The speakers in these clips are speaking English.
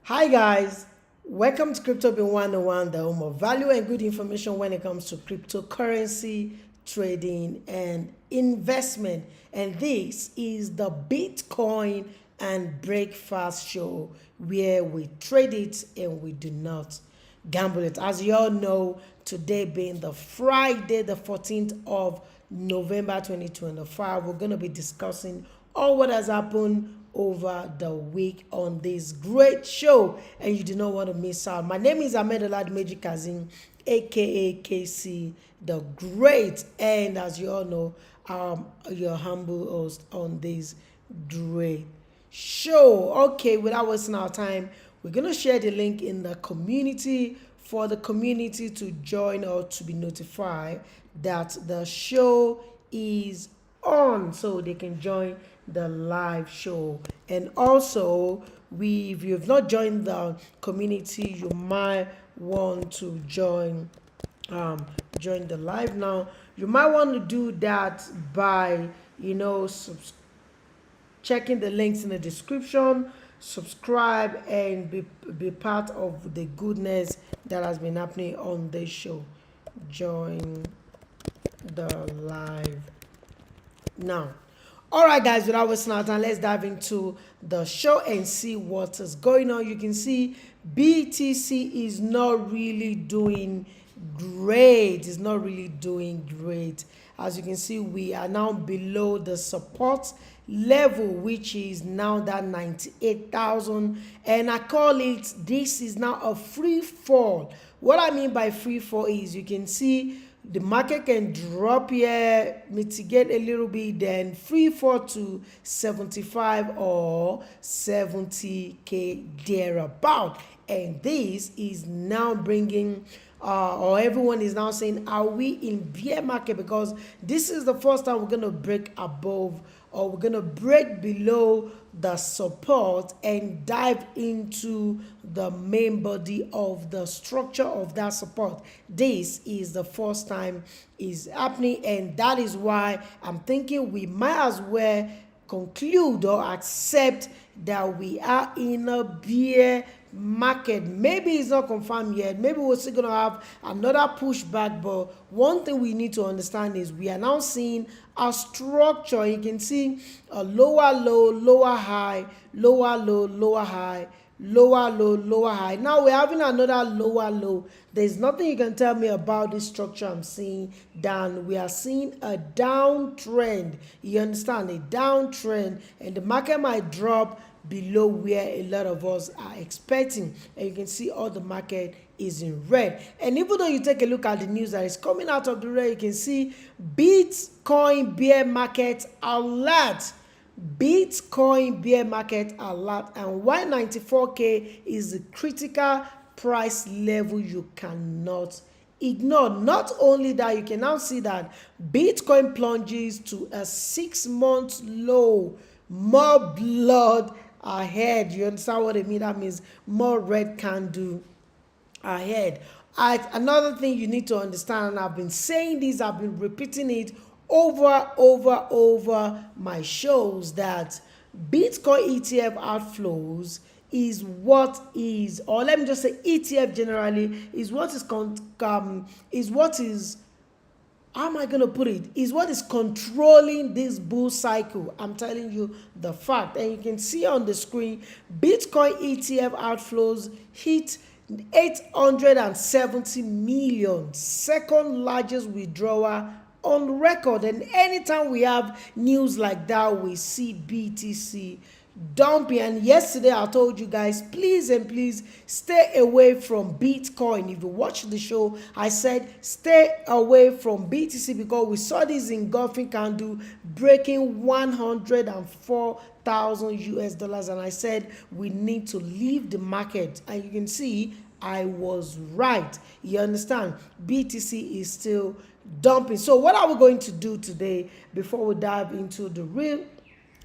Hi guys, welcome to Crypto Bin 101, the home of value and good information when it comes to cryptocurrency trading and investment. And this is the Bitcoin and Breakfast show where we trade it and we do not gamble it. As you all know, today being the Friday, the 14th of November 2025, we're going to be discussing all what has happened over the week on this great show, and you do not want to miss out. My name is Ahmed Oladimeji Kazim, aka KC the Great, and as you all know, your humble host on this great show. Okay, without wasting our time, we're gonna share the link in the community for the community to join or to be notified that the show is on so they can join the live show. And also, if you have not joined the community, you might want to join the live now. You might want to do that by checking the links in the description, subscribe, and be part of the goodness that has been happening on this show. Join the live now. All right, guys, without wasting our time, let's dive into the show and see what is going on. You can see BTC is not really doing great. It's not really doing great. As you can see, we are now below the support level, which is now that 98,000, and I call it, this is now a free fall. What I mean by free fall is you can see the market can drop here, mitigate a little bit, then free fall to 75 or 70k thereabout. And this is now bringing or everyone is now saying, are we in bear market? Because this is the first time we're going to break above, or we're going to break below the support and dive into the main body of the structure of that support. This is the first time is happening, and that is why I'm thinking we might as well conclude or accept that we are in a bear market. Maybe it's not confirmed yet. Maybe we're still going to have another pushback. But one thing we need to understand is we are now seeing a structure. You can see a lower low, lower high, lower low, lower high, lower low, lower high. Now we're having another lower low. There's nothing you can tell me about this structure I'm seeing down. We are seeing a downtrend. You understand? A downtrend, and the market might drop below where a lot of us are expecting, and you can see all the market is in red. And even though you take a look at the news that is coming out of the red, you can see Bitcoin bear market alert. Bitcoin bear market alert, and 194k is the critical price level you cannot ignore. Not only that, you can now see that Bitcoin plunges to a 6-month low. More blood ahead. You understand what I mean? That means more red candle ahead. Another thing you need to understand, and I've been saying this, I've been repeating it over my shows, that Bitcoin ETF outflows is what is, or let me just say ETF generally is what is how am I going to put it, is what is controlling this bull cycle. I'm telling you the fact. And you can see on the screen, Bitcoin ETF outflows hit 870 million, second largest withdrawal on record. And anytime we have news like that, we see BTC dumping. And yesterday I told you guys, please and please stay away from Bitcoin. If you watch the show, I said stay away from BTC because we saw this engulfing candle breaking 104,000 US dollars, and I said we need to leave the market. And you can see I was right. You understand? BTC is still dumping. So what are we going to do today before we dive into the real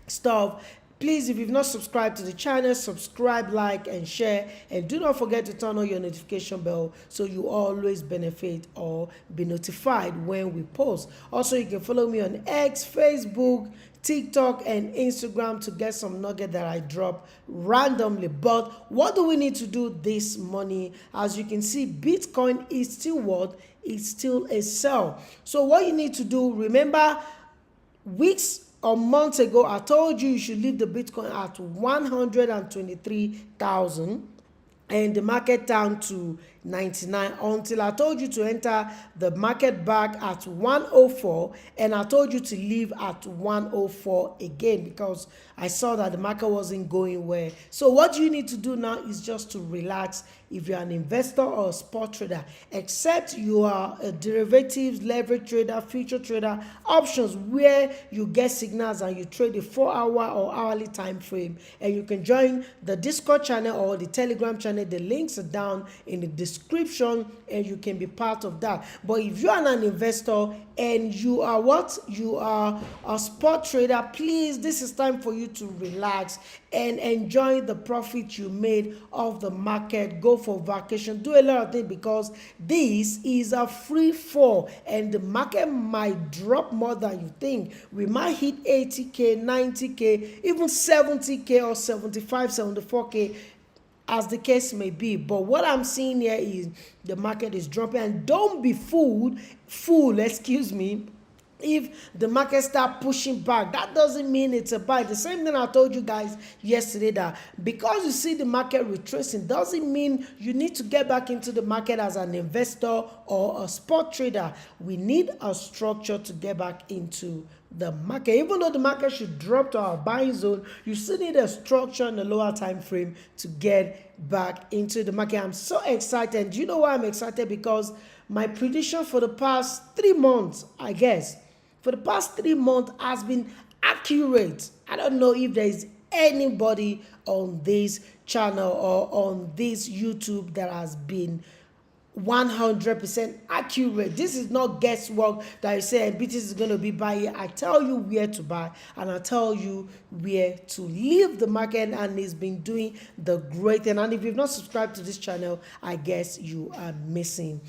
stuff? Please, if you've not subscribed to the channel, subscribe, like, and share. And do not forget to turn on your notification bell so you always benefit or be notified when we post. Also, you can follow me on X, Facebook, TikTok and Instagram to get some nugget that I drop randomly. But what do we need to do this morning? As you can see, Bitcoin is still what? It's still a sell. So what you need to do, remember, weeks or months ago, I told you should leave the Bitcoin at 123,000 and the market down to 99, until I told you to enter the market back at 104, and I told you to leave at 104 again because I saw that the market wasn't going well. So what you need to do now is just to relax. If you're an investor or a spot trader, except you are a derivatives, leverage trader, future trader, options, where you get signals and you trade a 4-hour or hourly time frame, and you can join the Discord channel or the Telegram channel. The links are down in the description and you can be part of that. But if you are an investor and you are what? You are a spot trader, please, this is time for you to relax and enjoy the profit you made off the market. Go for vacation, do a lot of things, because this is a free fall and the market might drop more than you think. We might hit 80k, 90k, even 70k or 75, 74k, as the case may be. But what I'm seeing here is the market is dropping, and don't be fooled, if the market start pushing back. That doesn't mean it's a buy. The same thing I told you guys yesterday, that because you see the market retracing doesn't mean you need to get back into the market as an investor or a spot trader. We need a structure to get back into the market. Even though the market should drop to our buying zone, you still need a structure in the lower time frame to get back into the market. I'm so excited. Do you know why I'm excited? Because my prediction for the past 3 months, I guess, for the past 3 months has been accurate. I don't know if there is anybody on this channel or on this YouTube that has been 100% accurate. This is not guesswork that you say BTC is going to be buying. I tell you where to buy and I tell you where to leave the market, and it's been doing the great thing. And if you've not subscribed to this channel, I guess you are missing.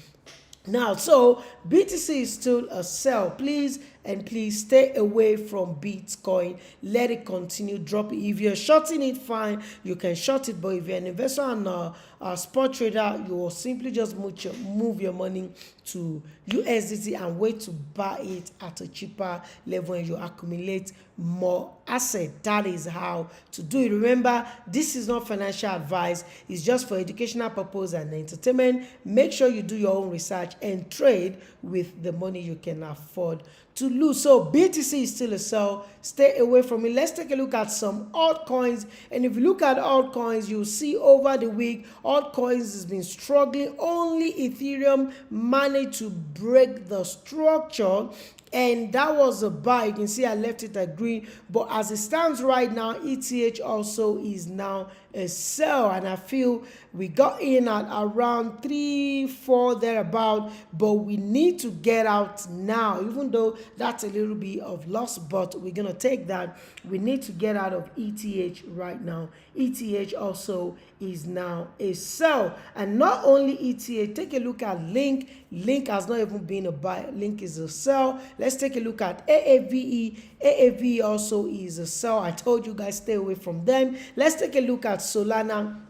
Now, so BTC is still a sell. Please stay away from Bitcoin. Let it continue dropping. If you're shorting it, fine, you can short it. But if you're an investor and a spot trader, you will simply just move your money to USDT and wait to buy it at a cheaper level, and you accumulate more asset. That is how to do it. Remember, this is not financial advice. It's just for educational purpose and entertainment. Make sure you do your own research and trade with the money you can afford to lose. So BTC is still a sell. Stay away from it. Let's take a look at some altcoins. And if you look at altcoins, you'll see over the week, altcoins has been struggling. Only Ethereum managed to break the structure, and that was a buy. You can see I left it at green, but as it stands right now, ETH also is now a sell, and I feel we got in at around 3-4 thereabout, but we need to get out now, even though that's a little bit of loss, but we're gonna take that. We need to get out of ETH right now. ETH also is now a sell, and not only ETH, take a look at Link. Link has not even been a buy. Link is a sell. Let's take a look at AAVE. AAVE also is a sell. I told you guys stay away from them. Let's take a look at Solana.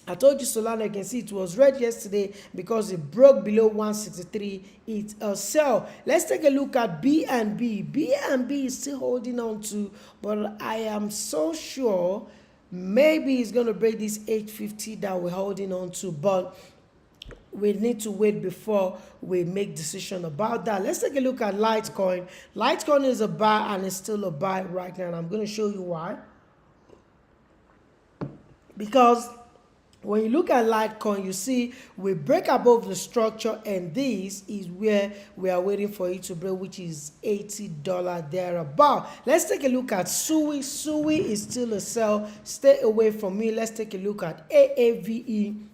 I told you Solana, you can see it was red yesterday because it broke below 163. It's a sell. Let's take a look at BNB. BNB is still holding on to, but I am so sure maybe it's going to break this 850 that we're holding on to, but we need to wait before we make decision about that. Let's take a look at Litecoin. Litecoin is a buy and it's still a buy right now, and I'm going to show you why. Because when you look at Litecoin, you see we break above the structure, and this is where we are waiting for it to break, which is $80 thereabout. Let's take a look at SUI. SUI is still a sell. Stay away from me. Let's take a look at AAVE.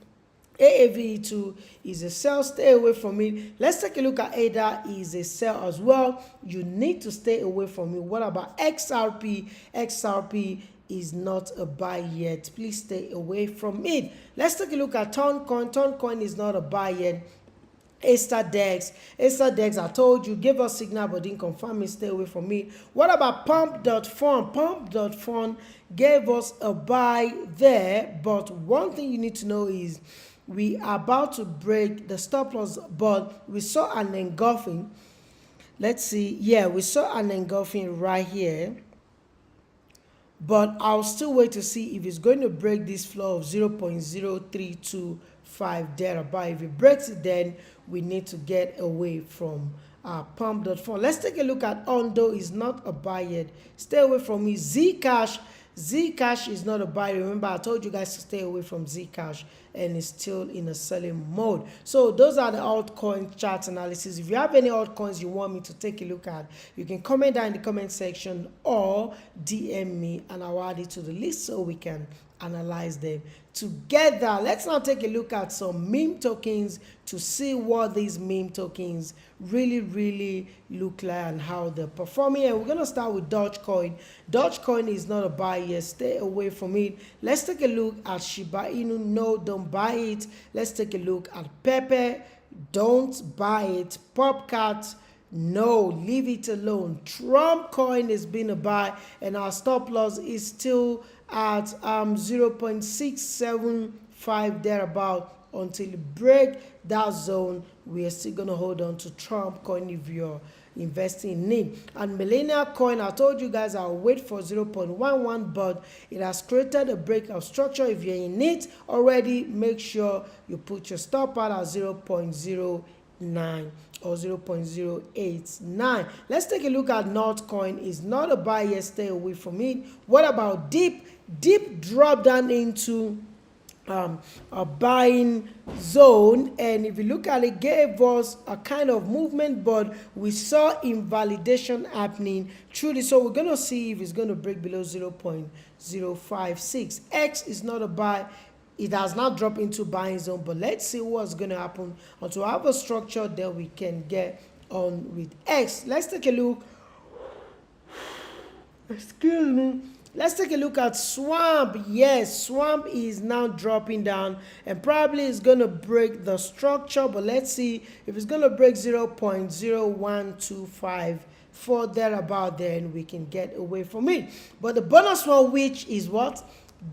AAVE2 is a sell. Stay away from it. Let's take a look at ADA. Is a sell as well. You need to stay away from it. What about XRP? XRP is not a buy yet. Please stay away from it. Let's take a look at Toncoin. Toncoin is not a buy yet. Dex, I told you, gave us signal but didn't confirm it. Stay away from it. What about pump.fun? Pump.fun gave us a buy there, but one thing you need to know is we are about to break the stop loss, but we saw an engulfing. Let's see. Yeah, we saw an engulfing right here, but I'll still wait to see if it's going to break this floor of 0.0325 thereabout. If it breaks it, then we need to get away from pump.fun. Let's take a look at Ondo. Is not a buy yet. Stay away from me. Zcash is not a buy. Remember, I told you guys to stay away from Zcash, and it's still in a selling mode. So those are the altcoin chart analysis. If you have any altcoins you want me to take a look at, you can comment down in the comment section or DM me, and I'll add it to the list so we can analyze them together. Let's now take a look at some meme tokens to see what these meme tokens really look like and how they're performing. And we're going to start with Dogecoin. Dogecoin is not a buy yet. Stay away from it. Let's take a look at Shiba Inu. No, don't buy it. Let's take a look at Pepe. Don't buy it. Popcat, no, leave it alone. Trump coin has been a buy, and our stop loss is still at 0.675 thereabout. Until you break that zone, we are still going to hold on to Trump coin if you're investing in it. And Millennial coin, I told you guys I'll wait for 0.11, but it has created a breakout structure. If you're in it already, make sure you put your stop out at 0.09 or 0.089. Let's take a look at Notcoin. Is not a buy yet. Stay away from it. What about Deep? Deep dropped down into a buying zone, and if you look at it, gave us a kind of movement, but we saw invalidation happening truly. So we're going to see if it's going to break below 0.056. X is not a buy. It has not dropped into buying zone, but let's see what's going to happen until I have a structure that we can get on with X. Let's take a look. Excuse me. Let's take a look at Swamp. Yes, Swamp is now dropping down and probably is going to break the structure, but let's see if it's going to break 0.0125 for thereabout, then we can get away from it. But the bonus one, which is what?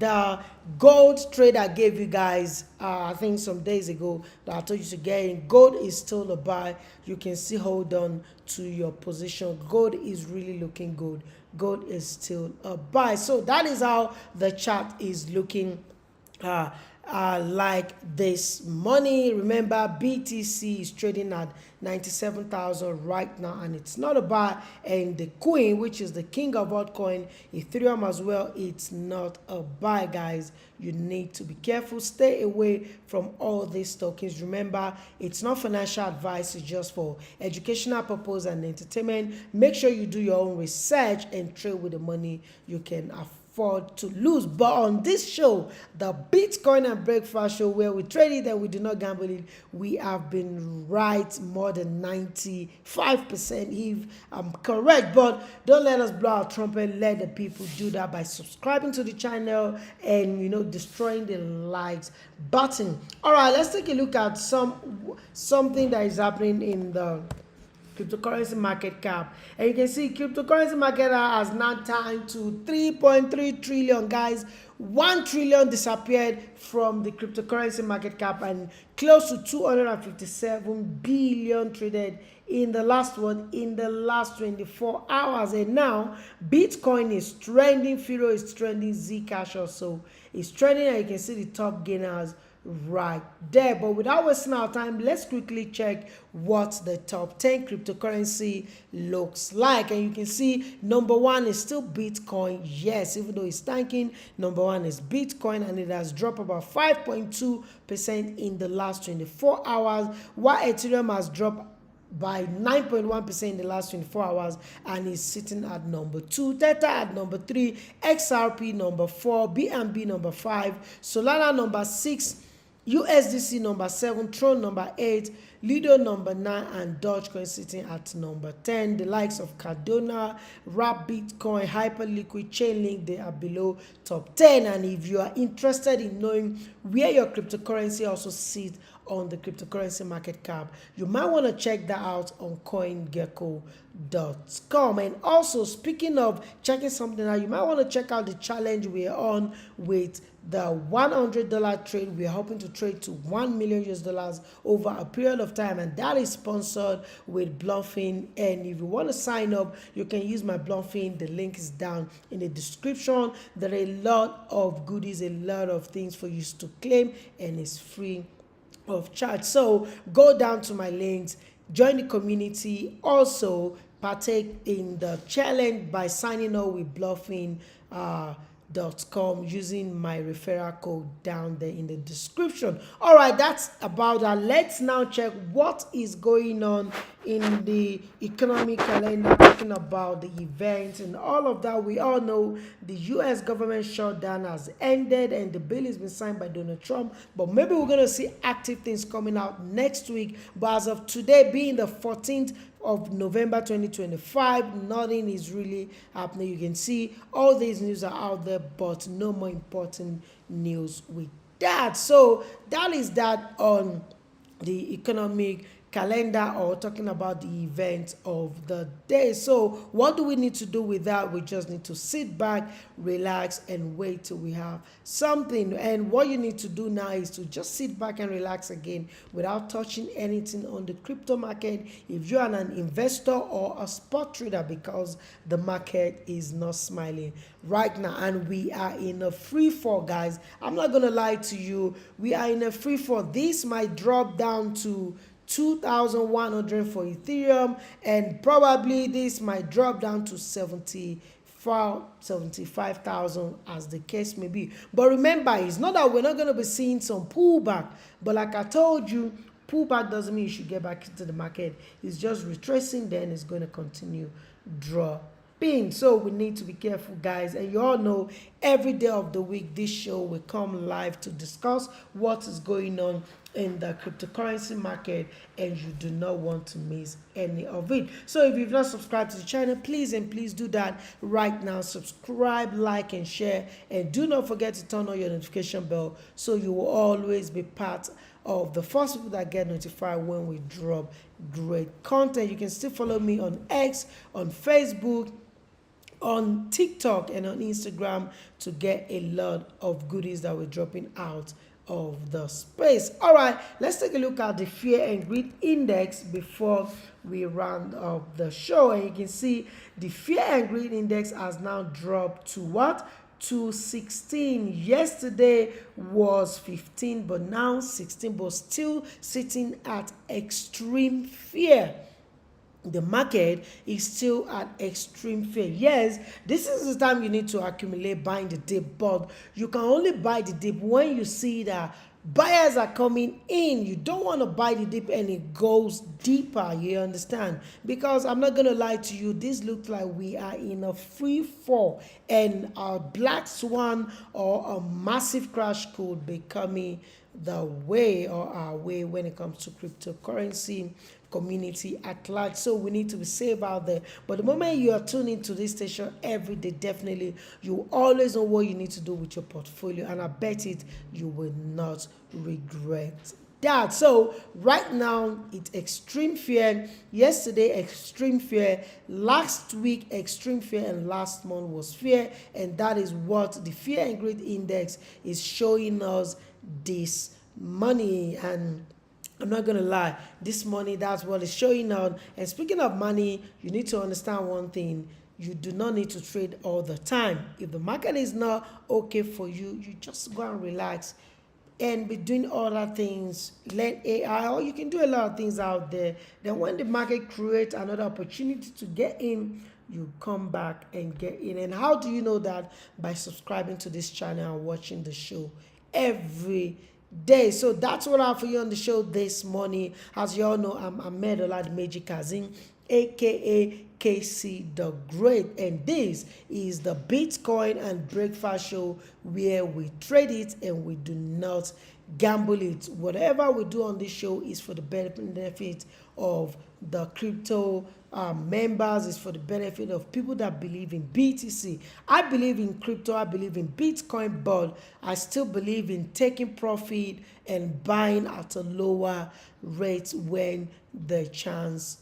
The gold trade I gave you guys, I think some days ago, that I told you to get in. Gold is still a buy. You can still hold on to your position. Gold is really looking good. Gold is still a buy. So that is how the chart is looking like this money. Remember, BTC is trading at 97,000 right now, and it's not a buy. And the queen, which is the king of altcoin, Ethereum as well, it's not a buy, guys. You need to be careful. Stay away from all these tokens. Remember, it's not financial advice. It's just for educational purpose and entertainment. Make sure you do your own research and trade with the money you can afford to lose. But on this show, the Bitcoin and Breakfast show, where we trade it and we do not gamble it, we have been right more than 95% if I'm correct. But don't let us blow our trumpet. Let the people do that by subscribing to the channel and, you know, destroying the likes button. All right, let's take a look at something that is happening in the cryptocurrency market cap, and you can see cryptocurrency market cap has now turned to 3.3 trillion, guys. 1 trillion disappeared from the cryptocurrency market cap, and close to 257 billion traded in the last 24 hours. And now Bitcoin is trending, Firo is trending, Zcash also is trending, and you can see the top gainers right there. But without wasting our time, let's quickly check what the top 10 cryptocurrency looks like. And you can see number one is still Bitcoin. Yes, even though it's tanking, number one is Bitcoin, and it has dropped about 5.2% in the last 24 hours, while Ethereum has dropped by 9.1% in the last 24 hours and is sitting at number 2. Theta at number 3, XRP number 4, BNB number 5, Solana number 6, USDC number 7, Tron number 8, Lido number 9, and Dogecoin sitting at number 10. The likes of Cardano, Wrap, Bitcoin, Hyperliquid, Chainlink, they are below top 10. And if you are interested in knowing where your cryptocurrency also sits on the cryptocurrency market cap, you might want to check that out on CoinGecko.com. And also, speaking of checking something out, you might want to check out the challenge we're on with the $100 trade. We're hoping to trade to $1 million over a period of time, and that is sponsored with Blofin. And if you want to sign up, you can use my Blofin. The link is down in the description. There are a lot of goodies, a lot of things for you to claim, and it's free of charge. So go down to my links, join the community, also partake in the challenge by signing up with Blofin.com using my referral code down there in the description. All right, that's about that. Let's now check what is going on in the economic calendar, talking about the events and all of that. We all know the US government shutdown has ended and the bill has been signed by Donald Trump, but maybe we're going to see active things coming out next week. But as of today, being the 14th of November 2025, nothing is really happening. You can see all these news are out there, but no more important news with that. So that is that on the economic calendar, or talking about the events of the day. So what do we need to do with that? We just need to sit back, relax, and wait till we have something. And what you need to do now is to just sit back and relax again without touching anything on the crypto market if you are an investor or a spot trader, because the market is not smiling right now, and we are in a free fall, guys. I'm not gonna lie to you, we are in a free fall. This might drop down to 2,100 for Ethereum, and probably this might drop down to 75,000 as the case may be. But remember, it's not that we're not going to be seeing some pullback, but like I told you, pullback doesn't mean you should get back into the market. It's just retracing, then it's going to continue dropping. So we need to be careful, guys. And you all know every day of the week this show will come live to discuss what is going on in the cryptocurrency market, and you do not want to miss any of it. So if you've not subscribed to the channel, please do that right now. Subscribe, like, and share, and do not forget to turn on your notification bell so you will always be part of the first people that get notified when we drop great content. You can still follow me on X, on Facebook, on TikTok, and on Instagram to get a lot of goodies that we're dropping out of the space. All right, let's take a look at the fear and greed index before we round up the show. And you can see the fear and greed index has now dropped to what? To 16. Yesterday was 15, but now 16, but still sitting at extreme fear. The market is still at extreme fear. Yes, this is the time you need to accumulate buying the dip, but you can only buy the dip when you see that buyers are coming in. You don't want to buy the dip and it goes deeper, you understand? Because I'm not going to lie to you, this looks like we are in a free fall, and a black swan or a massive crash could be coming the way, or our way, when it comes to cryptocurrency community at large. So we need to be safe out there. But the moment you are tuning to this station every day, definitely you always know what you need to do with your portfolio, and I bet it you will not regret that. So right now it's extreme fear. Yesterday extreme fear, last week extreme fear, and last month was fear. And that is what the fear and greed index is showing us this money. And I'm not gonna lie, this money, that's what it's showing out. And speaking of money, you need to understand one thing: you do not need to trade all the time. If the market is not okay for you, you just go and relax and be doing other things, learn AI, or you can do a lot of things out there. Then when the market creates another opportunity to get in, you come back and get in. And how do you know that? By subscribing to this channel and watching the show every day. So that's what I have for you on the show this morning. As you all know, I'm Ahmed Oladimeji Kazim, aka KC the Great, and this is the Bitcoin and Breakfast Show, where we trade it and we do not gamble it. Whatever we do on this show is for the benefit of the crypto members, is for the benefit of people that believe in BTC. I believe in crypto, I believe in Bitcoin, but I still believe in taking profit and buying at a lower rate when the chance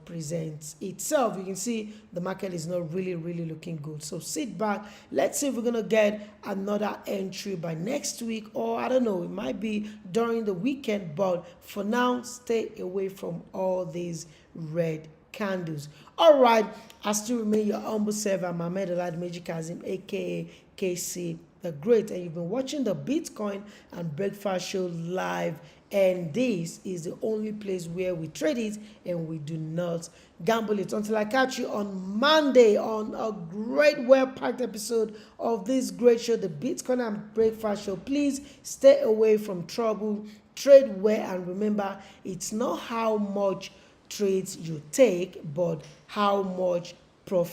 presents itself. You can see the market is not really looking good, so sit back. Let's see if we're gonna get another entry by next week, or I don't know, it might be during the weekend, but for now stay away from all these red candles. All right, I still remain your humble servant, Mohamed Oladmeji Kazim, aka KC the Great, and you've been watching the Bitcoin and Breakfast Show live, and this is the only place where we trade it and we do not gamble it. Until I catch you on Monday on a great, well-packed episode of this great show, the Bitcoin and Breakfast Show, please stay away from trouble, trade well, and remember, it's not how much trades you take, but how much profit